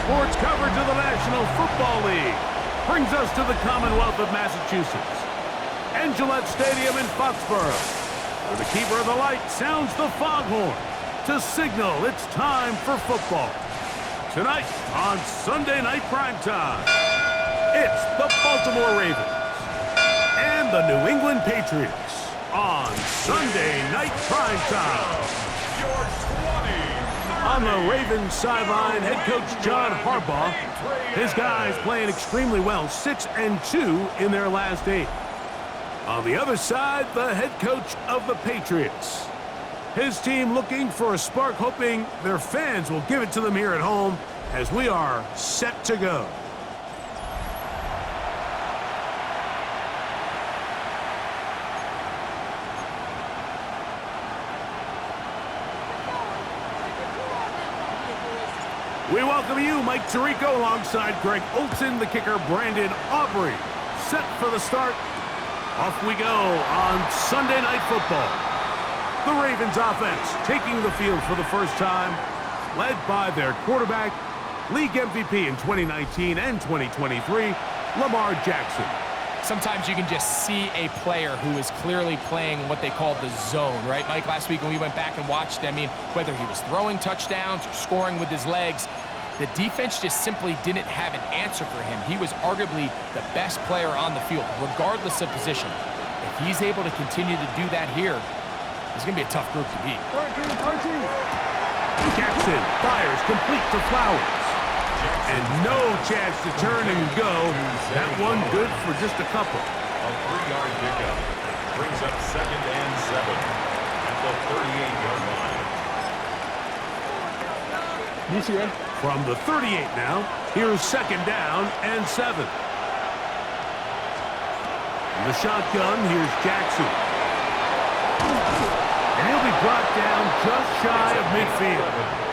sports coverage of the National Football League brings us to the Commonwealth of Massachusetts and Gillette Stadium in Foxborough, where the keeper of the light sounds the foghorn to signal it's time for football. Tonight on Sunday Night Primetime, it's the Baltimore Ravens and the New England Patriots on Sunday Night Primetime. On the Ravens sideline, head coach John Harbaugh. His guys playing extremely well, 6-2 in their last 8. On the other side, the head coach of the Patriots. His team looking for a spark, hoping their fans will give it to them here at home as we are set to go. We welcome you, Mike Tirico, alongside Greg Olson, the kicker, Brandon Aubrey. Set for the start. Off we go on Sunday Night Football. The Ravens offense taking the field for the first time, led by their quarterback, league MVP in 2019 and 2023, Lamar Jackson. Sometimes you can just see a player who is clearly playing what they call the zone, right? Mike, last week when we went back and watched, I mean, whether he was throwing touchdowns or scoring with his legs, the defense just simply didn't have an answer for him. He was arguably the best player on the field, regardless of position. If he's able to continue to do that here, it's going to be a tough group to beat. Jackson fires complete to Flowers. And no chance to turn and go. That one good for just a couple. A 3-yard pickup brings up 2nd and 7 at the 38-yard line. You see it? From the 38 now, here's 2nd down and 7. In the shotgun, here's Jackson. And he'll be brought down just shy of midfield.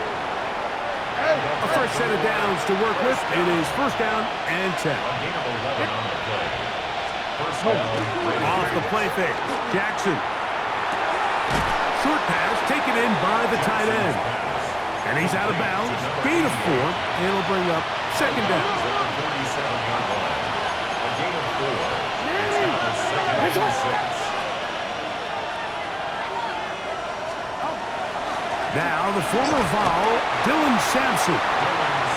A fresh set of downs to work with. It is 1st down and 10. Off the play fake. Jackson. Short pass taken in by the tight end. And he's out of bounds. Gain of 4. And it'll bring up 2nd down. A gain of 4. It's 2nd and 6. Now the former Vol, Dylan Sampson.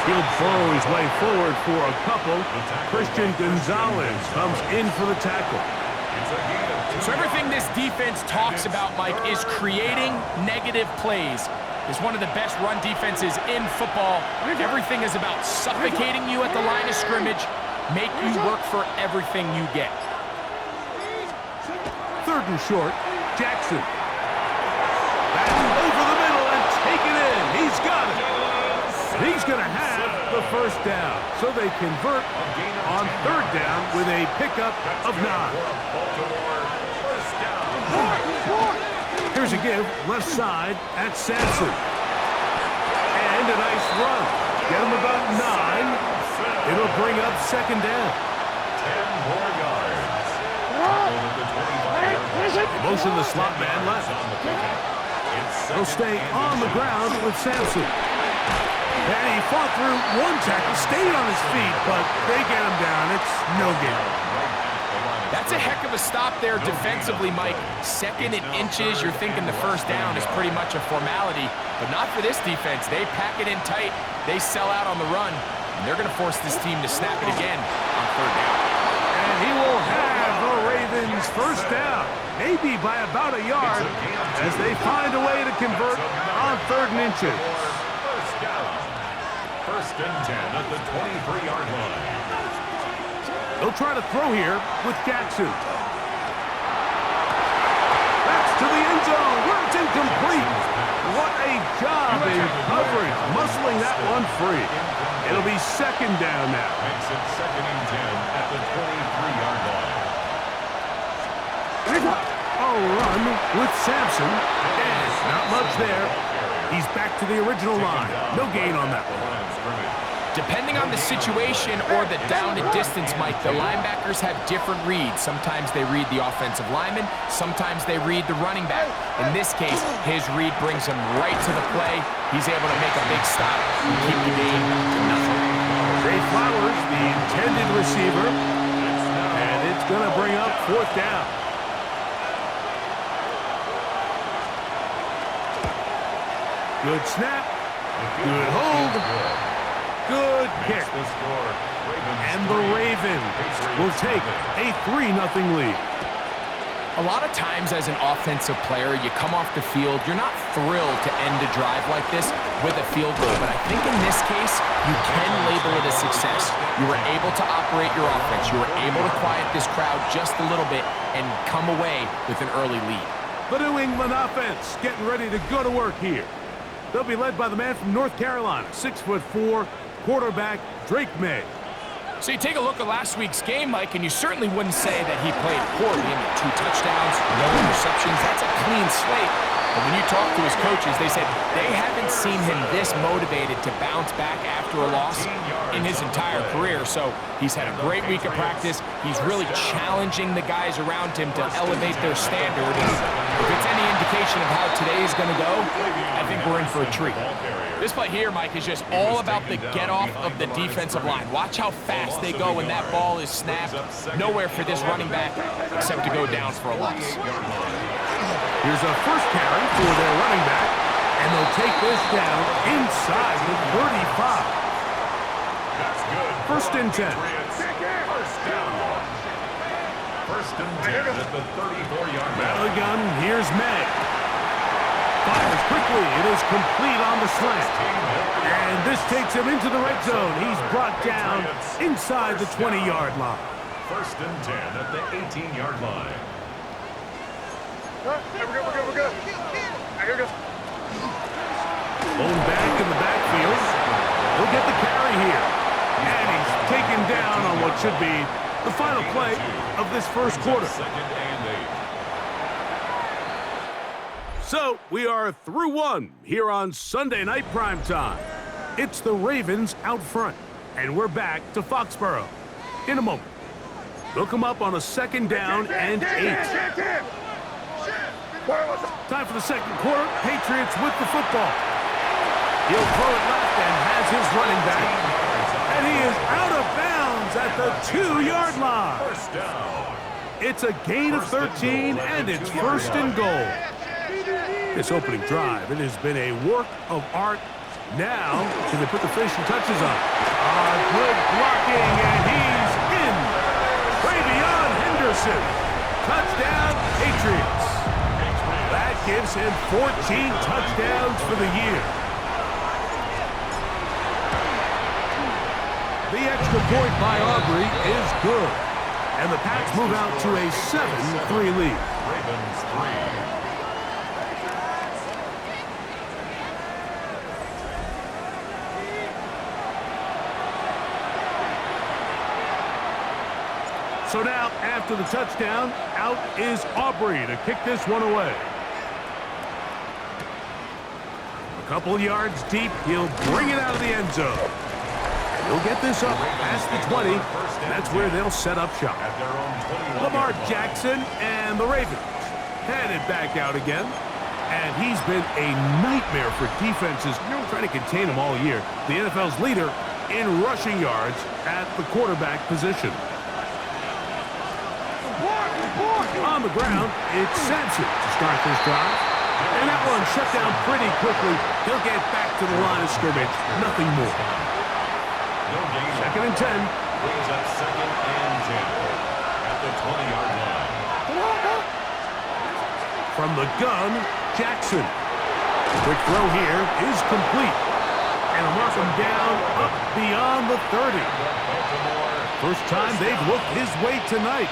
He'll burrow his way forward for a couple. Christian Gonzalez comes in for the tackle. So everything this defense talks about, Mike, is creating negative plays. It's one of the best run defenses in football. Everything is about suffocating you at the line of scrimmage, make you work for everything you get. 3rd and short, Jackson. That's over the middle and taken in. He's got it. He's going to have the 1st down. So they convert on 3rd down with a pickup of 9. Here's a give, left side at Sampson. And a nice run. Get him about 9. It'll bring up 2nd down. 10 more yards. Motion the slot man left. He'll stay on the ground with Sampson. And he fought through one tackle, stayed on his feet, but they get him down. It's no gain. That's a heck of a stop there defensively, Mike. 2nd and inches, you're thinking the 1st down is pretty much a formality, but not for this defense. They pack it in tight, they sell out on the run, and they're going to force this team to snap it again on 3rd down. And he will have the Ravens 1st down, maybe by about a yard, as they find a way to convert on 3rd and inches. 1st and 10 at the 23-yard line. They'll try to throw here with Jackson. That's to the end zone, where it's incomplete. What a job in coverage, muscling that one free. It'll be 2nd down now. Makes it 2nd and 10 at the 23-yard line. A run with Sampson, and not much there. He's back to the original line. No gain on that one. Depending on the situation or the down and distance, Mike, the linebackers have different reads. Sometimes they read the offensive lineman. Sometimes they read the running back. In this case, his read brings him right to the play. He's able to make a big stop and keep the game to nothing. Trey Flowers, the intended receiver. And it's going to bring up 4th down. Good snap. Good hold. Good kick. And the Ravens will take a 3-0 lead. A lot of times as an offensive player, you come off the field, you're not thrilled to end a drive like this with a field goal. But I think in this case, you can label it a success. You were able to operate your offense. You were able to quiet this crowd just a little bit and come away with an early lead. The New England offense getting ready to go to work here. They'll be led by the man from North Carolina, 6'4", quarterback Drake May. So you take a look at last week's game, Mike, and you certainly wouldn't say that he played poorly. I mean, 2 touchdowns, no interceptions. That's a clean slate. But when you talk to his coaches, they said they haven't seen him this motivated to bounce back after a loss in his entire career. So he's had a great week of practice. He's really challenging the guys around him to elevate their standard. And if it's any indication of how today is going to go, I think we're in for a treat. This play here, Mike, is just all about the get-off of the defensive line. Watch how fast they go when that ball is snapped. Nowhere for this running back except to go down for a loss. Here's a first carry for their running back, and they'll take this down inside the 35. That's good. 1st and 10. First down. 1st and 10 at the 34-yard line. The gun, here's May. Fires quickly. It is complete on the slant. And this takes him into the red zone. He's brought down inside the 20-yard line. 1st and 10 at the 18-yard line. We're good. Here we go. Blown back in the backfield. He'll get the carry here. And he's taken down on what should be the final play of this first quarter. 2nd and 8. So, we are through one here on Sunday Night Primetime. It's the Ravens out front, and we're back to Foxborough in a moment. They'll come up on a 2nd down and 8. Time for the second quarter. Patriots with the football. He'll throw it left and has his running back. And he is out of bounds at the 2-yard line. First down. It's a gain of 13, and it's 1st and goal. This opening drive, it has been a work of art. Now, can they put the finishing touches on? Good blocking, and he's in. Travion Henderson. Touchdown, Patriots. That gives him 14 touchdowns for the year. The extra point by Aubrey is good. And the Pats move out to a 7-3 lead. Ravens 3. So now, after the touchdown, out is Aubrey to kick this one away. A couple yards deep, he'll bring it out of the end zone. And he'll get this up past the 20, and that's where they'll set up shop. Lamar Jackson and the Ravens headed back out again. And he's been a nightmare for defenses trying to contain him all year. The NFL's leader in rushing yards at the quarterback position. On the ground, it's Sampson to start this drive. And that one shut down pretty quickly. He'll get back to the line of scrimmage. Nothing more. 2nd and 10. Brings up 2nd and 10 at the 20-yard line. From the gun, Jackson. Quick throw here is complete. And a mark him down up beyond the 30. First time they've looked his way tonight.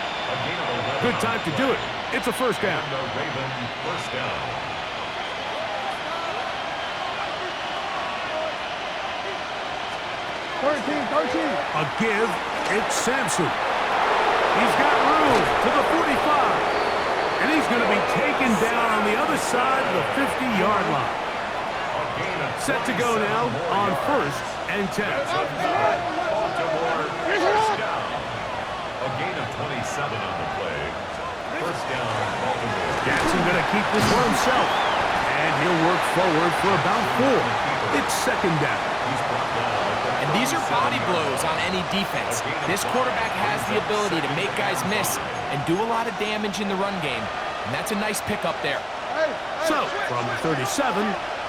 Good time to do it. It's a first down. The Ravens first down. A give, it's Sampson. He's got room to the 45. And he's going to be taken down on the other side of the 50-yard line. Set to go now on 1st and 10. Baltimore first down. A gain of 27 on the play. First down, Baltimore. Jackson going to keep this one himself. And he'll work forward for about 4. It's 2nd down. And These are body blows on any defense. This quarterback has the ability to make guys miss and do a lot of damage in the run game. And that's a nice pickup there. So, from the 37,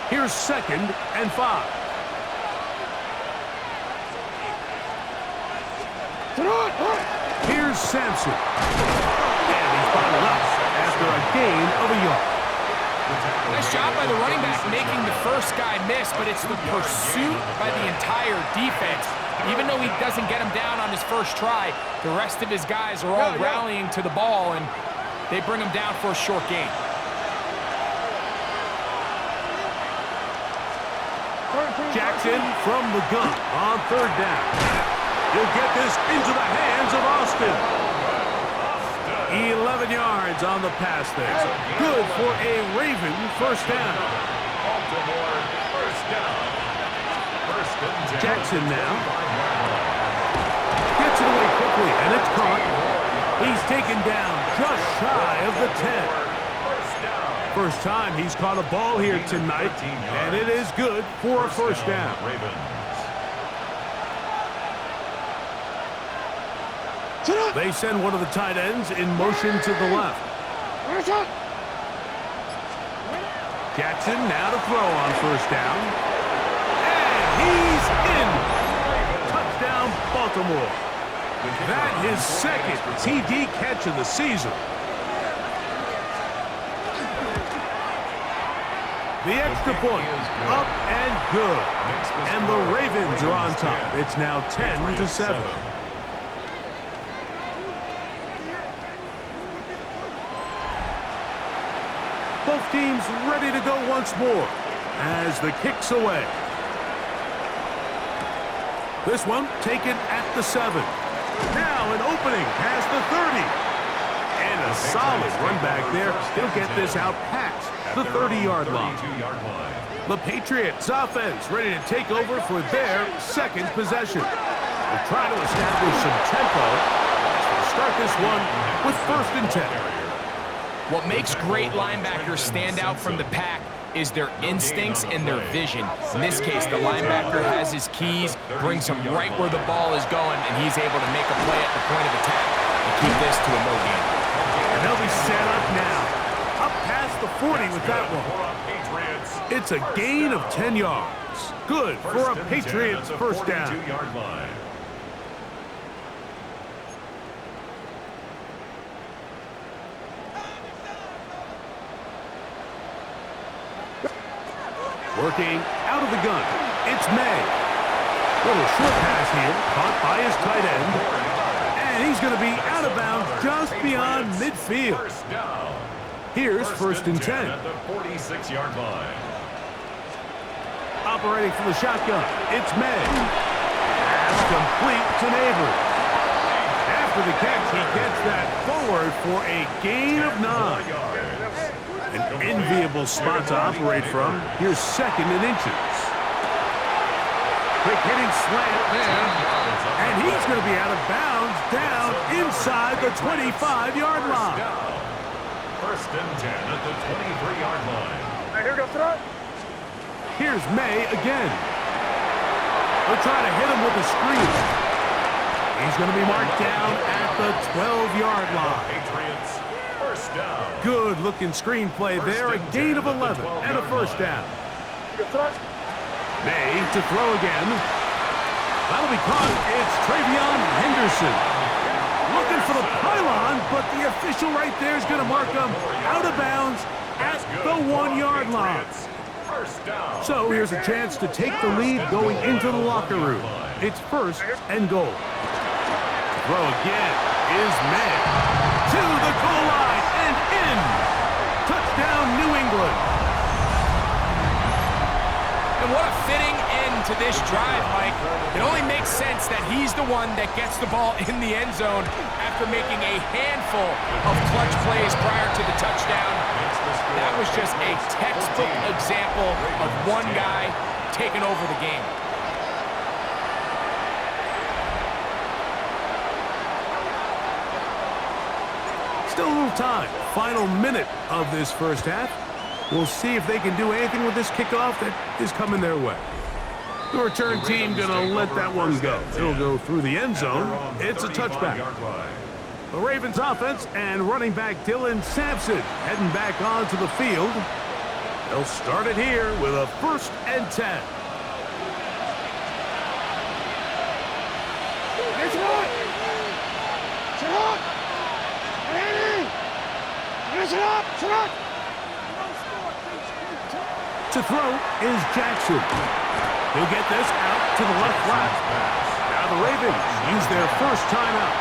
here's 2nd and 5. Here's Sampson. And he's bottled up after a gain of a yard. Nice job by the running back making the first guy miss, but it's the pursuit by the entire defense. Even though he doesn't get him down on his first try, the rest of his guys are all rallying to the ball, and they bring him down for a short gain. Jackson from the gun on 3rd down. He'll get this into the hands of Austin. 11 yards on the pass there. Good for a Raven first down. Baltimore, first down. Jackson now. Gets it away quickly, and it's caught. He's taken down just shy of the 10. First time he's caught a ball here tonight, and it is good for a first down. They send one of the tight ends in motion to the left. Jackson now to throw on first down. And he's in. Touchdown, Baltimore. That his 2nd TD catch of the season. The extra point, up and good. And the Ravens are on top. It's now 10-7. Both teams ready to go once more as the kick's away. This one taken at the 7. Now an opening past the 30. And a solid run back there. He'll get this out past the 30-yard line. The Patriots offense ready to take over for their 2nd possession. They're trying to establish some tempo as they start this one with 1st and 10. What makes great linebackers stand out from the pack is their instincts and their vision. In this case, the linebacker has his keys, brings him right where the ball is going, and he's able to make a play at the point of attack and keep this to a no gain. And they'll be set up now. Up past the 40 with that one. It's a gain of 10 yards. Good for a Patriots first down. Working out of the gun, it's May. Little short pass here, caught by his tight end. And he's going to be out of bounds just beyond midfield. Here's 1st and 10. At the 46-yard line. Operating from the shotgun, it's May. Pass complete to Neighbors. After the catch, he gets that forward for a gain of 9. An enviable spot to operate from. Here's 2nd and inches. Quick hitting slant. And he's going to be out of bounds down inside the 25-yard line. 1st and 10 at the 23-yard line. Here we go, throw it. Here's May again. They'll try to hit him with a screen. He's going to be marked down at the 12-yard line. Patriots, first down. Good-looking screenplay there. A gain of 11 and a first down. May to throw again. That'll be caught. It's Travion Henderson. Looking for the pylon, but the official right there is going to mark him out of bounds at the 1-yard line. So here's a chance to take the lead going into the locker room. It's 1st and goal. Throw again is May. To the goal line and in. Touchdown, New England. And what a fitting end to this drive, Mike. It only makes sense that he's the one that gets the ball in the end zone after making a handful of clutch plays prior to the touchdown. That was just a textbook example of one guy taking over the game. Still a little time. Final minute of this first half. We'll see if they can do anything with this kickoff that is coming their way. The return team going to let that one go. It'll go through the end zone. It's a touchback. The Ravens offense and running back Dylan Sampson heading back onto the field. They'll start it here with a 1st and 10. To throw is Jackson. He'll get this out to the left flat. Now the Ravens use their first timeout.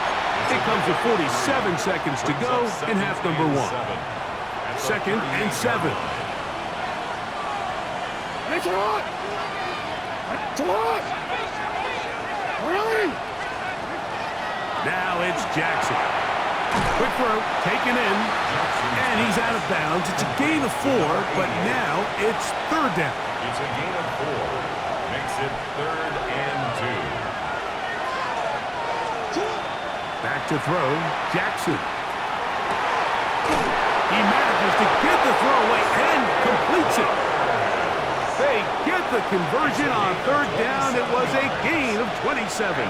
It comes with 47 seconds to go in half number 1. 2nd and 7. Now it's Jackson. Quick throw, taken in, and he's out of bounds. It's a gain of 4, but now it's 3rd down. It's a gain of 4. Makes it 3rd and 2. Back to throw, Jackson. He manages to get the throw away and completes it. They get the conversion on 3rd down. It was a gain of 27.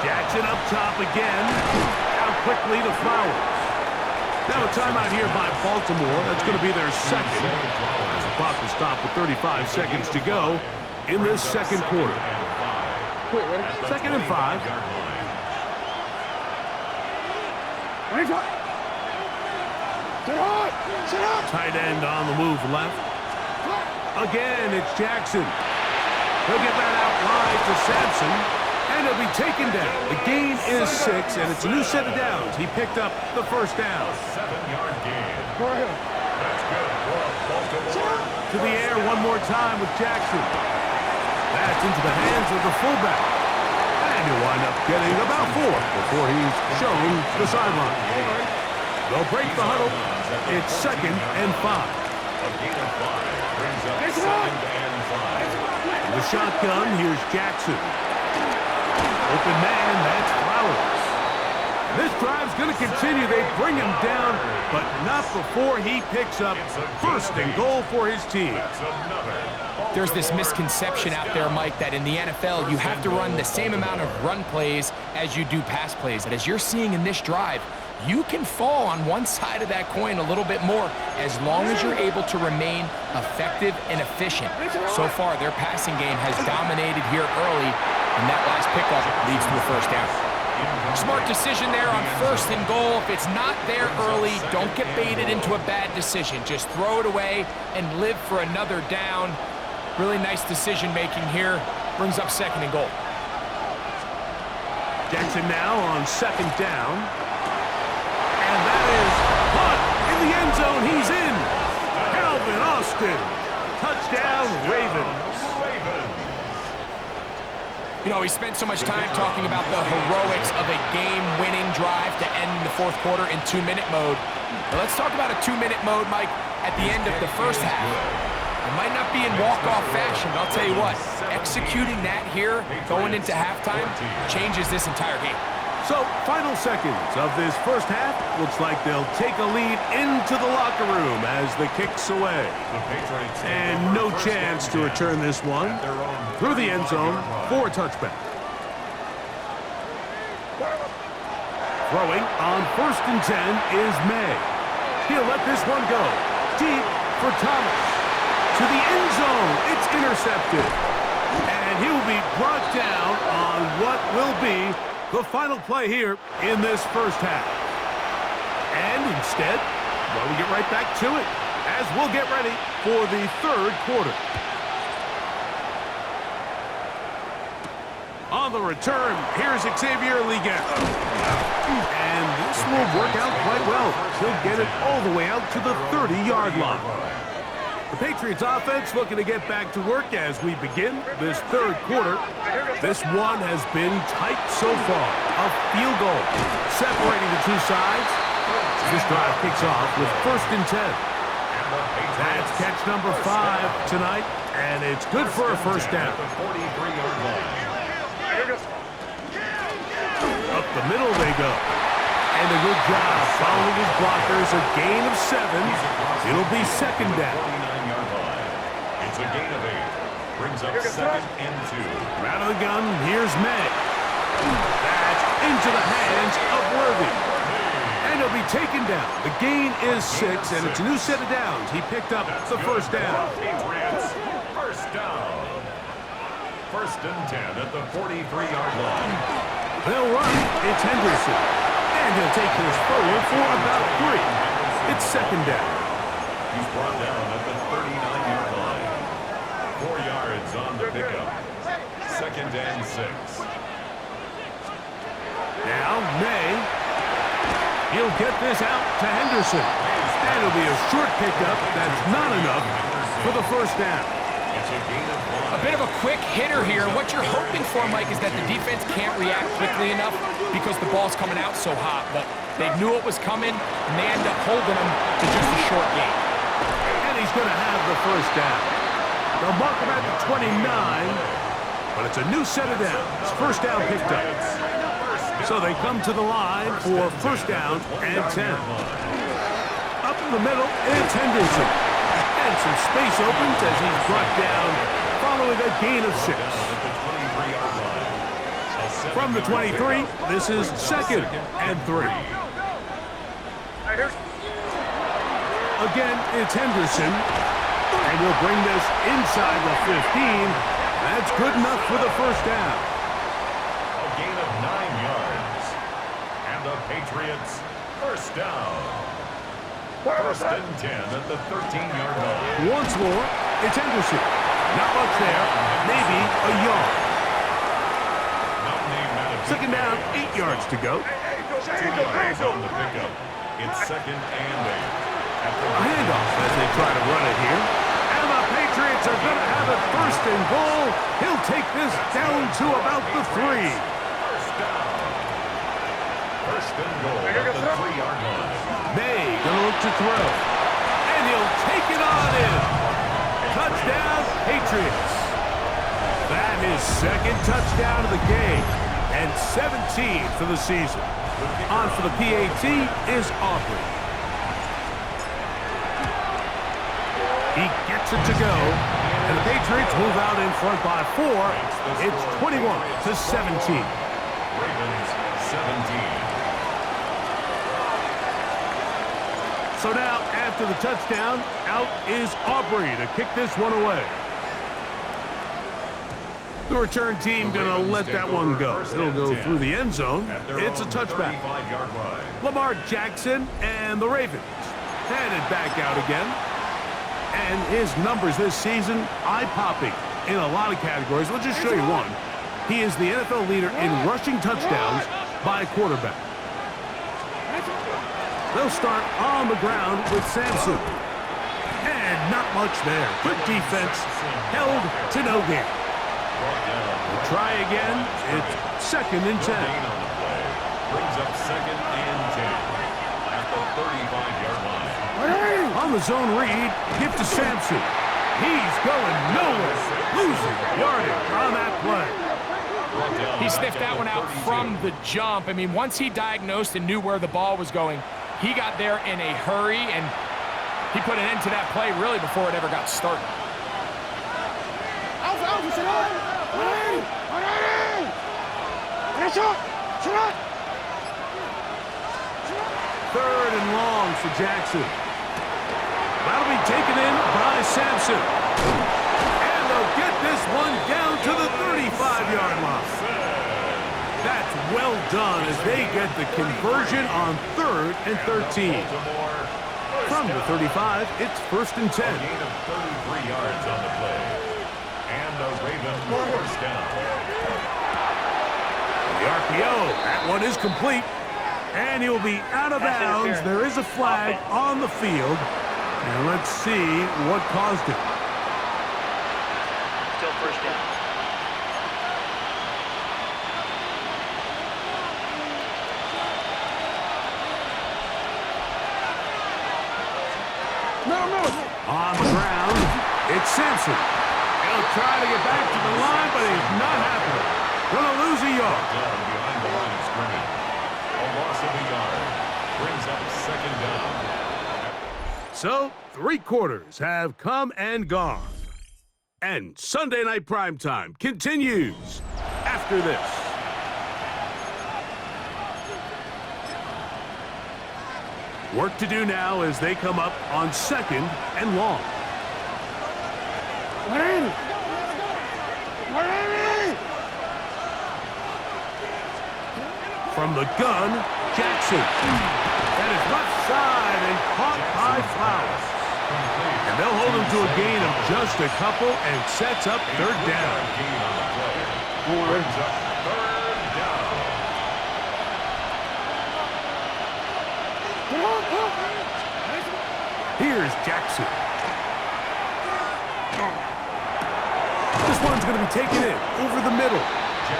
Jackson up top again. Out quickly to Flowers. Now a timeout here by Baltimore. That's going to be their 2nd. As the clock will stop with 35 seconds to go in this 2nd quarter. 2nd and 5. Tight end on the move left. Again, it's Jackson. He'll get that out wide to Sampson. And he'll be taken down. The gain is 6, and it's a new set of downs. He picked up the 1st down. 7-yard gain. That's good for Baltimore. To the air one more time with Jackson. That's into the hands of the fullback. And he'll wind up getting about 4 before he's shown the sideline. They'll break the huddle. It's 2nd and 5. A gain of 5 brings up 2nd and 5. In the shotgun, here's Jackson. Open man, that's Flowers. This drive's going to continue. They bring him down, but not before he picks up 1st and goal for his team. There's this misconception out there, Mike, that in the NFL, you have to run the same amount of run plays as you do pass plays. And as you're seeing in this drive, you can fall on one side of that coin a little bit more as long as you're able to remain effective and efficient. So far, their passing game has dominated here early, and that last pickup leads to a 1st down. Smart decision there on 1st and goal. If it's not there early, don't get baited into a bad decision. Just throw it away and live for another down. Really nice decision-making here. Brings up 2nd and goal. Jackson now on 2nd down. And that is caught in the end zone. He's in. Calvin Austin. Touchdown, Ravens. You know, we spent so much time talking about the heroics of a game-winning drive to end the 4th quarter in 2-minute mode. But let's talk about a 2-minute mode, Mike, at the end of the 1st half. It might not be in walk-off fashion, but I'll tell you what, executing that here, going into halftime, changes this entire game. So, final seconds of this 1st half. Looks like they'll take a lead into the locker room as the kick's away. And no chance to return this one through the end zone for a touchback. Throwing on 1st and 10 is May. He'll let this one go. Deep for Thomas. To the end zone. It's intercepted. And he'll be brought down on what will be the final play here in this 1st half. And instead, well, we get right back to it as we'll get ready for the 3rd quarter. On the return, here's Xavier Liga. And this will work out quite well. He'll get it all the way out to the 30-yard line. The Patriots offense looking to get back to work as we begin this 3rd quarter. This one has been tight so far. A field goal separating the two sides. This drive kicks off with 1st and 10. That's catch number 5 tonight, and it's good for a 1st down. Up the middle they go. And a good job following his blockers. A gain of 7. It'll be 2nd down. It's a gain of 8. Brings up 2nd and 2. Out of the gun, here's May. That's into the hands of Worthy. And he'll be taken down. The gain is 6, and it's a new set of downs. He picked up the first down. Patriots, first down. 1st and 10 at the 43-yard line. They'll run. It's Henderson. And he'll take this forward for about 3. It's 2nd down. He's brought down at the 39-yard line. 4 yards on the pickup. 2nd and 6. Now, May. He'll get this out to Henderson. And it'll be a short pickup. That's not enough for the first down. It's a gain of 1. A bit of a quick hitter here. What you're hoping for, Mike, is that the defense can't react quickly enough because the ball's coming out so hot. But they knew it was coming, and they end up holding him to just a short gain. And he's going to have the first down. They'll mark him at the 29, but it's a new set of downs. First down picked up. So they come to the line for first down and 10. Up in the middle, it's Henderson. And some space opens as he's brought down following a gain of 6. From the 23, this is 2nd and 3. Again, it's Henderson. And he'll bring this inside the 15. That's good enough for the first down. A gain of 9 yards. And the Patriots, first down. 1st and 10 at the 13-yard line. Once more, it's Henderson. Not much there. Maybe a yard. 2nd down, 8 yards to go. 2 yards on the pickup. It's 2nd and 8. A handoff as they try to run it here. And the Patriots are going to have it 1st and goal. He'll take this down to about the 3. First down. 1st and goal at the 3-yard line. May going to look to throw. And he'll take it on in. Touchdown, Patriots. That is 2nd touchdown of the game. And 17 for the season. On for the PAT is Aubrey. He gets it to go. And the Patriots move out in front by 4. It's 21-17. Ravens, 17. So now, after the touchdown, out is Aubrey to kick this one away. The return team going to let that one go. It'll go through the end zone. It's a touchback. Lamar Jackson and the Ravens headed back out again. And his numbers this season, eye-popping in a lot of categories. Let's just show you one. He is the NFL leader in rushing touchdowns by a quarterback. They'll start on the ground with Sampson. And not much there. Good defense, held to no gain. We'll try again. It's 2nd and 10. Brings up 2nd and 10 at the 35-yard line. On the zone read, give to Sampson. He's going nowhere. Losing yardage on that play. He sniffed that one out from the jump. I mean, once he diagnosed and knew where the ball was going, he got there in a hurry, and he put an end to that play really before it ever got started. Third and long for Jackson. That'll be taken in by Sampson. And they'll get this one down to the 35-yard line. That's well done as they get the conversion on 3rd and 13. From the 35, it's 1st and 10. A gain of 33 yards on the play. And the Ravens first down. The RPO, that one is complete. And he'll be out of bounds. There is a flag on the field. And let's see what caused it. Still first down. On the ground, it's Sampson. He'll try to get back to the line, but he's not happening. Gonna lose a yard. Down behind the line of scrimmage. A loss of a yard. Brings up 2nd down. So, 3 quarters have come and gone. And Sunday Night Primetime continues after this. Work to do now as they come up on 2nd and long. From the gun, Jackson. That is left side and caught by Flowers. And they'll hold him to a gain of just a couple and sets up 3rd down. Brings up 3rd down. Here's Jackson. This one's going to be taken in over the middle.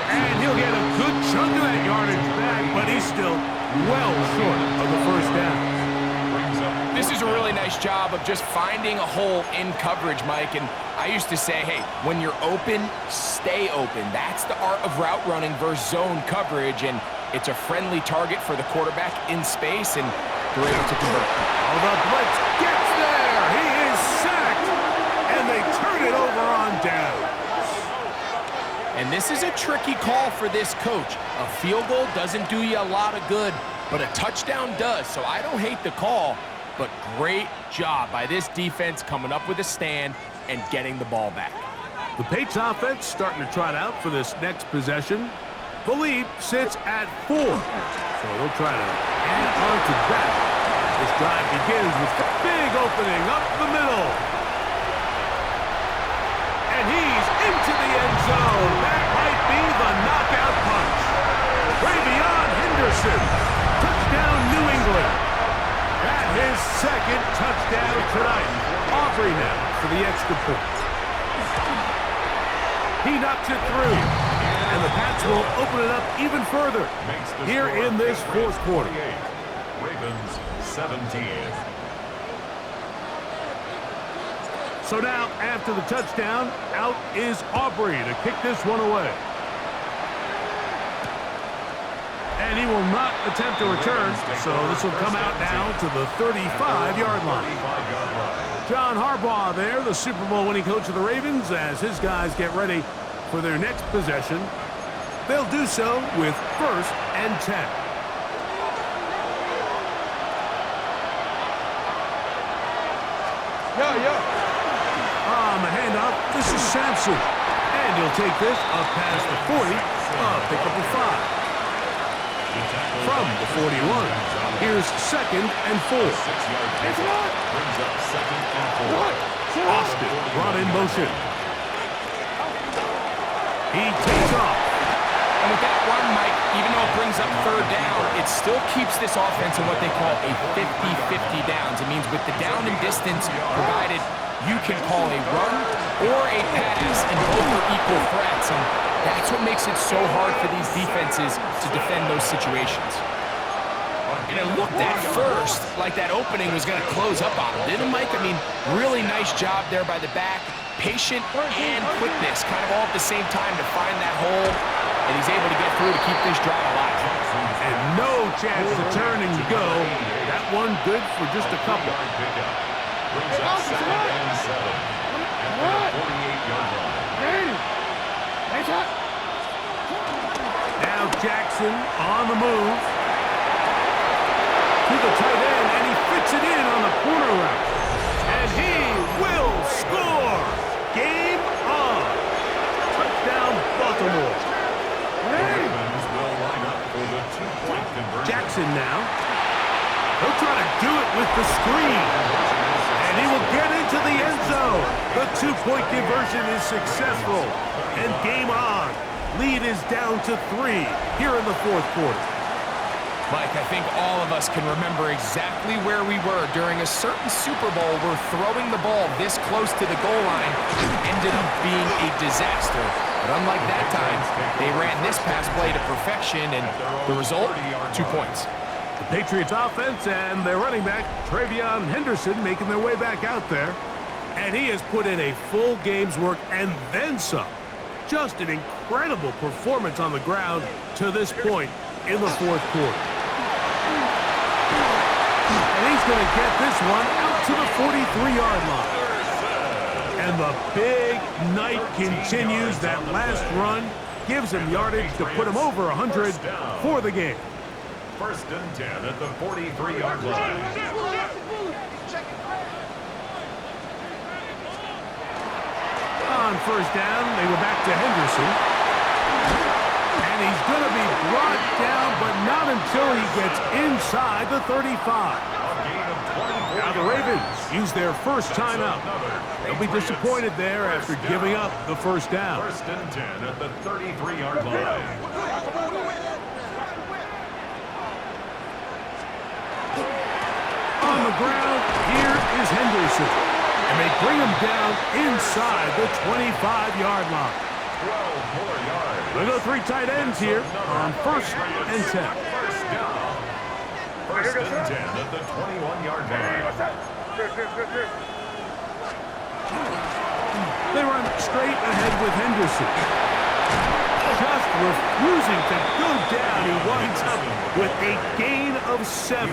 And he'll get a good chunk of that yardage back, but he's still well short of the 1st down. This is a really nice job of just finding a hole in coverage, Mike. And I used to say, hey, when you're open, stay open. That's the art of route running versus zone coverage. And it's a friendly target for the quarterback in space, and they're able to convert. Oh, the blitz gets there. He is sacked, and they turn it over on down. And this is a tricky call for this coach. A field goal doesn't do you a lot of good, but a touchdown does. So I don't hate the call, but great job by this defense coming up with a stand and getting the ball back. The Patriots offense starting to trot out for this next possession. Philippe sits at 4, so they'll try to add on to that. This drive begins with a big opening up the middle. And he's into the end zone. That might be the knockout punch. Henderson. Touchdown, New England. At his 2nd touchdown tonight. Aubrey now for the extra point. He knocks it through. And the Pats will open it up even further here in this 4th quarter. Ravens 17. So now, after the touchdown, out is Aubrey to kick this one away. And he will not attempt to return, so this will come out now to the 35-yard line. John Harbaugh there, the Super Bowl winning coach of the Ravens, as his guys get ready for their next possession. They'll do so with 1st and 10. On the handoff, this is Sampson. And he'll take this up past the 40, pick up the 5. From the 41, here's 2nd and 4. Brings up 2nd and 4. Austin brought in motion. He takes off. And with that run, Mike, even though it brings up 3rd down, it still keeps this offense in what they call a 50-50 downs. It means with the down and distance provided, you can call a run or a pass, and both are equal threats. And that's what makes it so hard for these defenses to defend those situations. And it looked at first like that opening was going to close up on him, didn't it, Mike? I mean, really nice job there by the back. Patient and quickness, kind of all at the same time to find that hole, and he's able to get through to keep this drive alive. And no chance to turn and go. That one good for just a couple. Brings up 2nd and 7 at the 48-yard line. Now Jackson on the move to the tight end, and he fits it in on the corner route. And he will score. Game on. Touchdown, Baltimore. Ravens will line up for the 2-point conversion. Jackson now. He'll try to do it with the screen. And he will get into the end zone. The 2-point conversion is successful. And game on. Lead is down to 3 here in the 4th quarter. Mike, I think all of us can remember exactly where we were during a certain Super Bowl where throwing the ball this close to the goal line ended up being a disaster. But unlike that time, they ran this pass play to perfection, and the result, 2 points. The Patriots offense and their running back, Henderson, making their way back out there. And he has put in a full game's work and then some. Just an incredible performance on the ground to this point in the 4th quarter. And he's going to get this one out to the 43-yard line. And And the big night continues. That last run gives him yardage to put him over 100 for the game. 1st and 10 at the 43-yard line. On 1st down, they go back to Henderson. And he's going to be brought down, but not until he gets inside the 35. Now the Ravens use their first timeout. They'll be disappointed there after giving up the 1st down. 1st and 10 at the 33-yard line. On the ground, here is Henderson. And they bring him down inside the 25-yard line. 12 more yards. They go 3 tight ends here on 1st and 10. 1st down. 1st and 10 at the 21-yard line. They run straight ahead with Henderson. Just refusing to go down. He winds up with a gain of 7.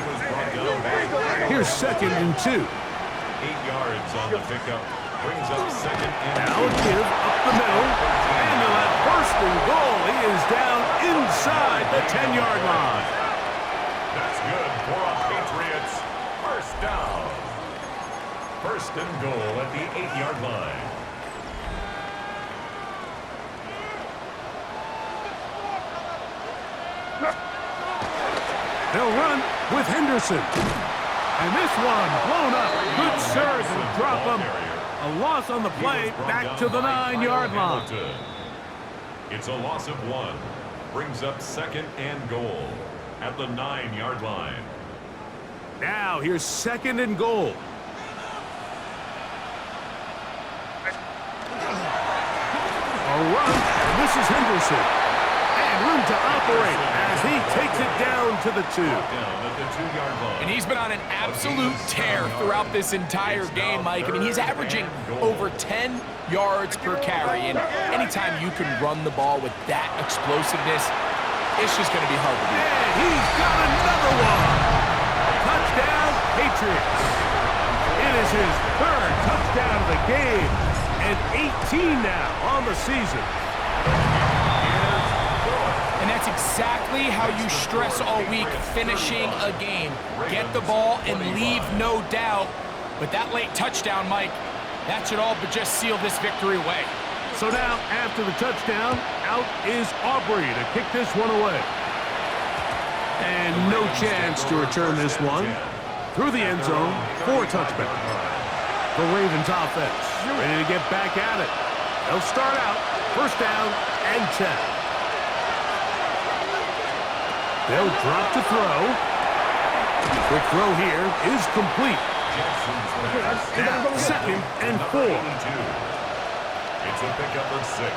Here's 2nd and 2. 8 yards on the pickup. Brings up 2nd and 2. Now a give up the middle. And they'll have 1st and goal. He is down inside the 10-yard line. That's good for a Patriots 1st down. 1st and goal at the 8-yard line. They'll run with Henderson. And this one blown up. Good surge and drop him. A loss on the play, back to the 9-yard line. It's a loss of 1. Brings up 2nd and goal at the 9-yard line. Now here's 2nd and goal. A run, and this is Henderson. And room to operate as he takes it down to the 2. Down at the 2-yard line. And he's been on an absolute tear throughout this entire game, Mike. I mean, he's averaging over 10 yards per carry. And anytime you can run the ball with that explosiveness, it's just going to be hard to do. And he's got another one. Touchdown, Patriots. It is his 3rd touchdown of the game. And 18 now on the season. And that's exactly how you stress all week, finishing a game. Get the ball and leave no doubt. But that late touchdown, Mike, that should all but just seal this victory away. So now, after the touchdown, out is Aubrey to kick this one away. And no chance to return this one. Through the end zone for a touchback. The Ravens offense ready to get back at it. They'll start out 1st down and 10. They'll drop to throw. Quick throw here is complete. Now 2nd and 4. It's a pickup of 6.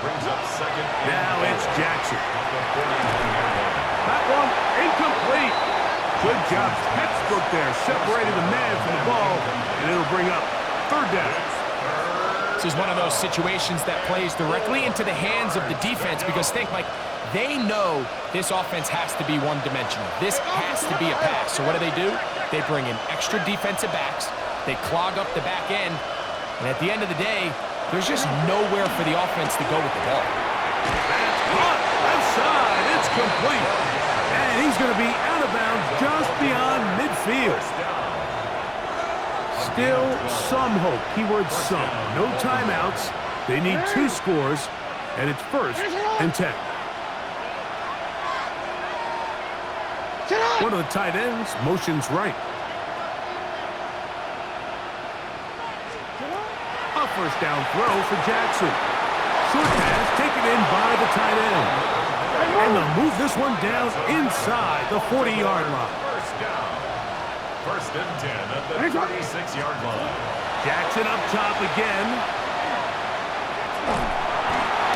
Brings up 2nd and Now it's Jackson. That one incomplete. Good job. Textbook there. Separated the man from the ball. And it'll bring up 3rd down. This is one of those situations that plays directly into the hands of the defense because think, Mike, they know this offense has to be one-dimensional. This has to be a pass. So what do? They bring in extra defensive backs. They clog up the back end. And at the end of the day, there's just nowhere for the offense to go with the ball. That's caught. Left side. It's complete. And he's going to be out of bounds just beyond midfield. Still some hope. Keyword some. No timeouts. They need 2 scores. And it's 1st and 10. One of the tight ends motions right. A 1st down throw for Jackson. Short pass taken in by the tight end. And they'll move this one down inside the 40-yard line. 1st down. 1st and 10 at the 36-yard line. Jackson up top again.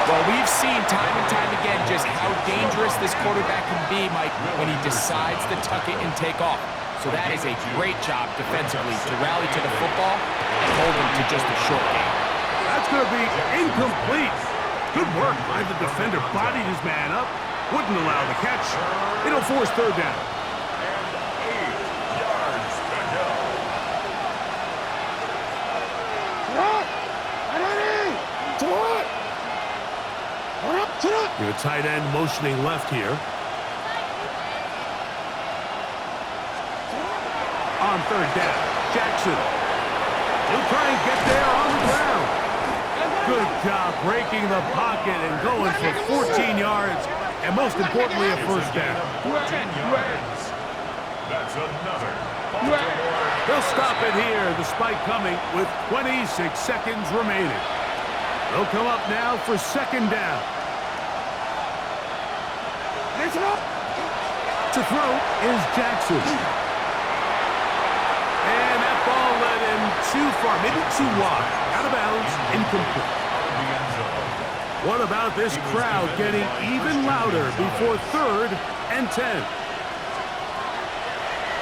Well, we've seen time and time again just how dangerous this quarterback can be, Mike, when he decides to tuck it and take off. So that is a great job defensively to rally to the football and hold him to just a short game. That's going to be incomplete. Good work by the defender. Bodied his man up. Wouldn't allow the catch. It'll force 3rd down. And 8 yards to go. The tight end motioning left here. On third down, Jackson. He'll try and get there on the ground. Good job breaking the pocket and going for 14 yards, and most importantly, a first down. 14 yards. That's another. Baltimore. They'll stop it here, the spike coming with 26 seconds remaining. They'll come up now for second down. To throw is Jackson. And that ball led him too far, maybe too wide. Out of bounds, incomplete. What about this crowd getting even louder before third and 10?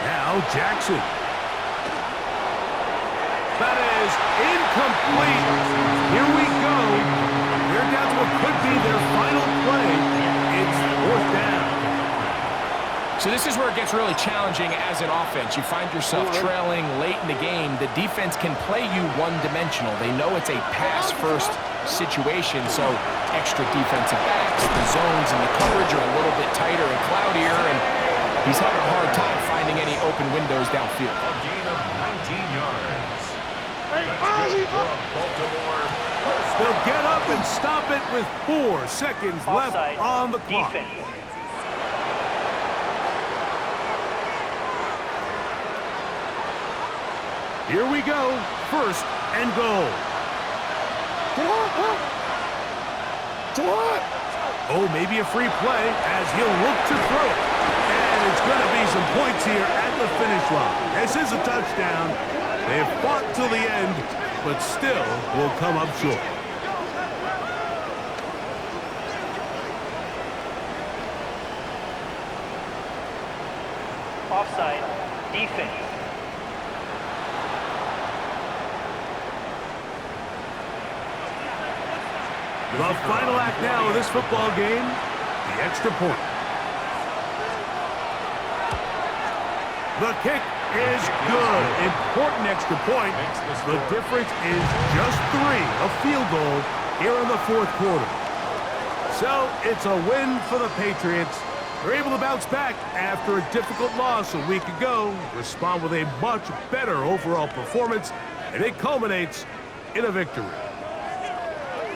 Now Jackson. That is incomplete. Here we go. They're down to what could be their final play. It's fourth down. So this is where it gets really challenging as an offense. You find yourself trailing late in the game. The defense can play you one-dimensional. They know it's a pass-first situation, so extra defensive backs, the zones and the coverage are a little bit tighter and cloudier, and he's having a hard time finding any open windows downfield. A gain of 19 yards. That's good for Baltimore. They'll get up and stop it with 4 seconds left on the clock. Defense. Here we go. First and goal. Oh, maybe a free play as he'll look to throw it. And it's going to be some points here at the finish line. This is a touchdown. They have fought till the end, but still will come up short. Offside. Defense. The final act now of this football game, the extra point. The kick is good. Important extra point. The difference is just 3, a field goal here in the fourth quarter. So it's a win for the Patriots. They're able to bounce back after a difficult loss a week ago, respond with a much better overall performance, and it culminates in a victory.